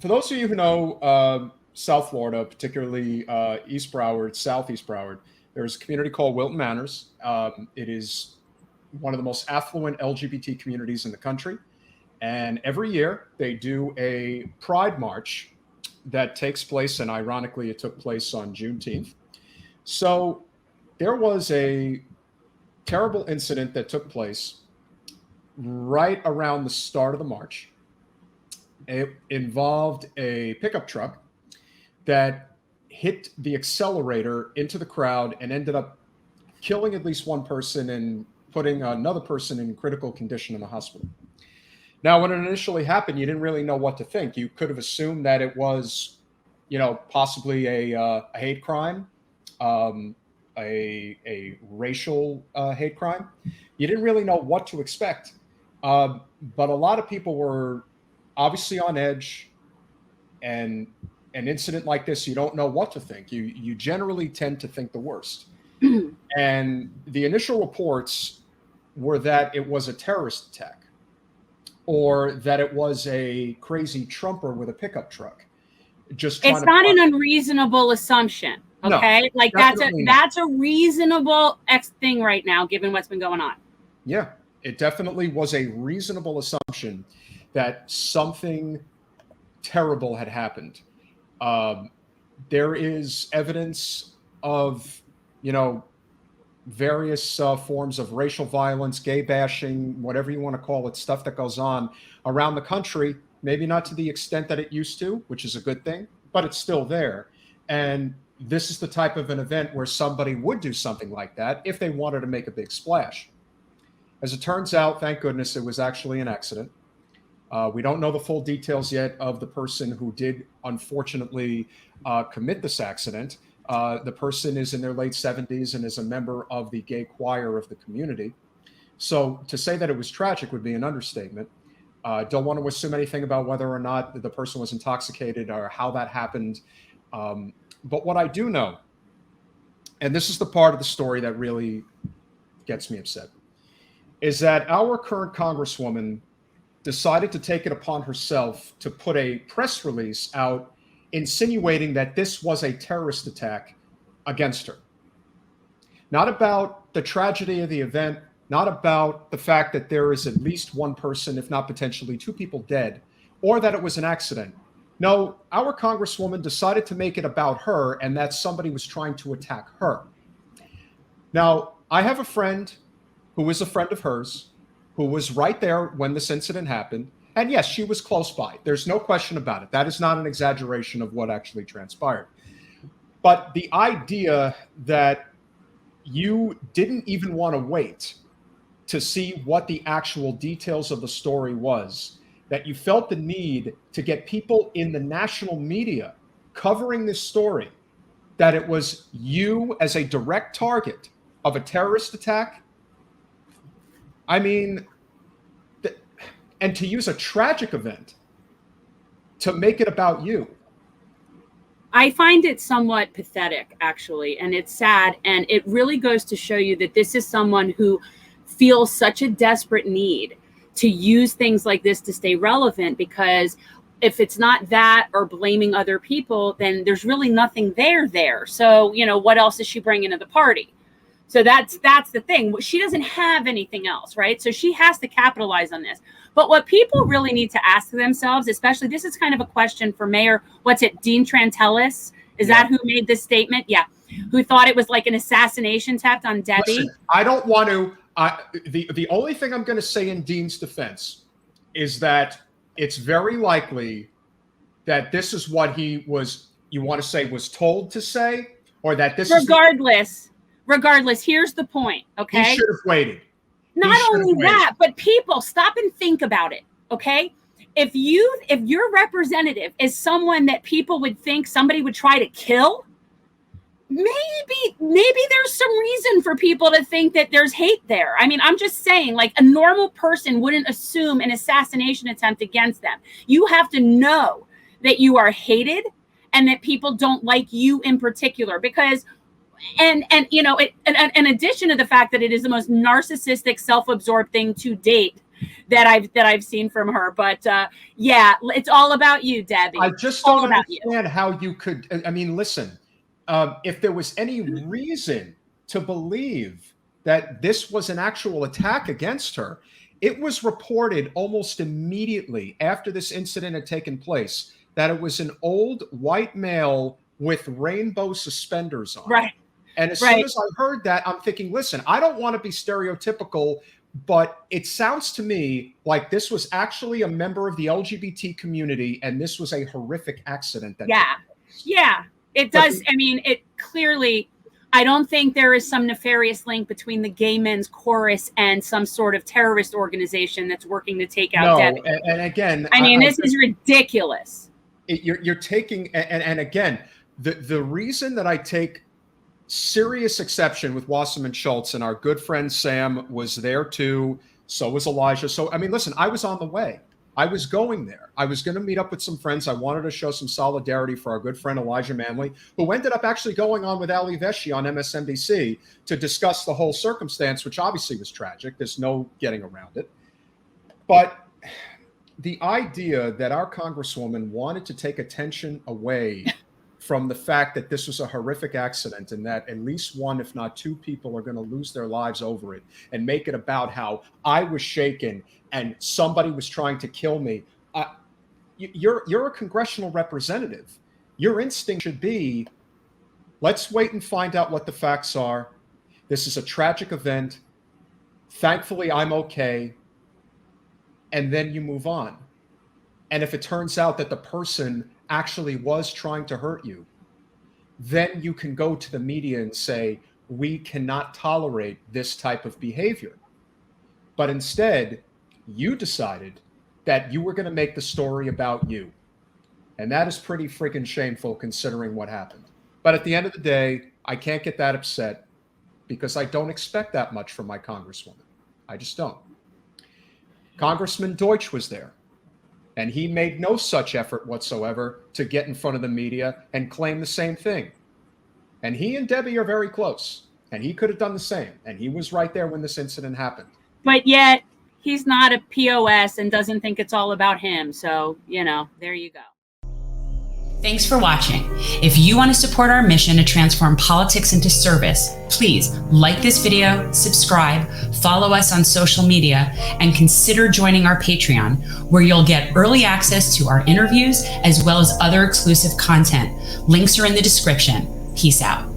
for those of you who know South Florida, particularly East Broward, Southeast Broward, there's a community called Wilton Manors. It is one of the most affluent LGBT communities in the country. And every year they do a Pride March that takes place, and ironically, it took place on Juneteenth. So there was a terrible incident that took place right around the start of the march. It involved a pickup truck that hit the accelerator into the crowd and ended up killing at least one person and putting another person in critical condition in the hospital. Now, when it initially happened, you didn't really know what to think. You could have assumed that it was, possibly a hate crime, a racial hate crime. You didn't really know what to expect. But a lot of people were obviously on edge, and an incident like this, you don't know what to think. You generally tend to think the worst. And the initial reports were that it was a terrorist attack, or that it was a crazy Trumper with a pickup truck. It's not an unreasonable assumption. Okay. No, like that's a reasonable thing right now, given what's been going on. Yeah, it definitely was a reasonable assumption that something terrible had happened. There is evidence of, various forms of racial violence, gay bashing, whatever you want to call it, stuff that goes on around the country, maybe not to the extent that it used to, which is a good thing, but it's still there. And this is the type of an event where somebody would do something like that if they wanted to make a big splash. As it turns out, thank goodness, it was actually an accident. We don't know the full details yet of the person who did unfortunately commit this accident. The person is in their late 70s and is a member of the gay choir of the community. So to say that it was tragic would be an understatement. Don't want to assume anything about whether or not the person was intoxicated or how that happened. But what I do know, and this is the part of the story that really gets me upset, is that our current Congresswoman decided to take it upon herself to put a press release out insinuating that this was a terrorist attack against her. Not about the tragedy of the event, not about the fact that there is at least one person, if not potentially two people dead, or that it was an accident. No, our Congresswoman decided to make it about her and that somebody was trying to attack her. Now, I have a friend who is a friend of hers who was right there when this incident happened. And yes, she was close by. There's no question about it. That is not an exaggeration of what actually transpired. But the idea that you didn't even want to wait to see what the actual details of the story was, that you felt the need to get people in the national media covering this story, that it was you as a direct target of a terrorist attack. I mean, and to use a tragic event to make it about you. I find it somewhat pathetic, actually, and it's sad. And it really goes to show you that this is someone who feels such a desperate need to use things like this to stay relevant, because if it's not that or blaming other people, then there's really nothing there. So, what else is she bringing to the party? So that's the thing. She doesn't have anything else, right? So she has to capitalize on this. But what people really need to ask themselves, especially, this is kind of a question for Mayor, Dean Trantelis? Is that who made this statement? Yeah. Who thought it was like an assassination attempt on Debbie? Listen, I don't want to, the only thing I'm going to say in Dean's defense is that it's very likely that this is what he was, you want to say, was told to say, or that this Regardless, here's the point, okay? He should have waited. Not only that, but people, stop and think about it, okay? If your representative is someone that people would think somebody would try to kill, maybe there's some reason for people to think that there's hate there. I mean, I'm just saying, like, a normal person wouldn't assume an assassination attempt against them. You have to know that you are hated and that people don't like you in particular, because in addition to the fact that it is the most narcissistic, self-absorbed thing to date that I've seen from her. But yeah, it's all about you, Debbie. I just don't understand how you could. I mean, listen, if there was any reason to believe that this was an actual attack against her, it was reported almost immediately after this incident had taken place that it was an old white male with rainbow suspenders on. Right. And as soon as I heard that, I'm thinking, listen, I don't want to be stereotypical, but it sounds to me like this was actually a member of the LGBT community, and this was a horrific accident. Yeah, it does. I mean, it clearly, I don't think there is some nefarious link between the gay men's chorus and some sort of terrorist organization that's working to take out Debbie. And again, I mean, this is ridiculous. You're taking, and again, the reason that I take serious exception with Wasserman Schultz, and our good friend Sam was there too, so was Elijah. So, I mean, listen, I was on the way. I was going there. I was going to meet up with some friends. I wanted to show some solidarity for our good friend Elijah Manley, who ended up actually going on with Ali Vesci on MSNBC to discuss the whole circumstance, which obviously was tragic. There's no getting around it. But the idea that our Congresswoman wanted to take attention away from the fact that this was a horrific accident and that at least one, if not two people are going to lose their lives over it, and make it about how I was shaken and somebody was trying to kill me. You're a congressional representative. Your instinct should be, let's wait and find out what the facts are. This is a tragic event. Thankfully, I'm okay. And then you move on. And if it turns out that the person actually was trying to hurt you, then you can go to the media and say, we cannot tolerate this type of behavior. But instead, you decided that you were going to make the story about you. And that is pretty freaking shameful considering what happened. But at the end of the day, I can't get that upset because I don't expect that much from my Congresswoman. I just don't. Congressman Deutsch was there, and he made no such effort whatsoever to get in front of the media and claim the same thing. And he and Debbie are very close, and he could have done the same. And he was right there when this incident happened. But yet, he's not a POS and doesn't think it's all about him. So, there you go. Thanks for watching. If you want to support our mission to transform politics into service, please like this video, subscribe, follow us on social media, and consider joining our Patreon, where you'll get early access to our interviews as well as other exclusive content. Links are in the description. Peace out.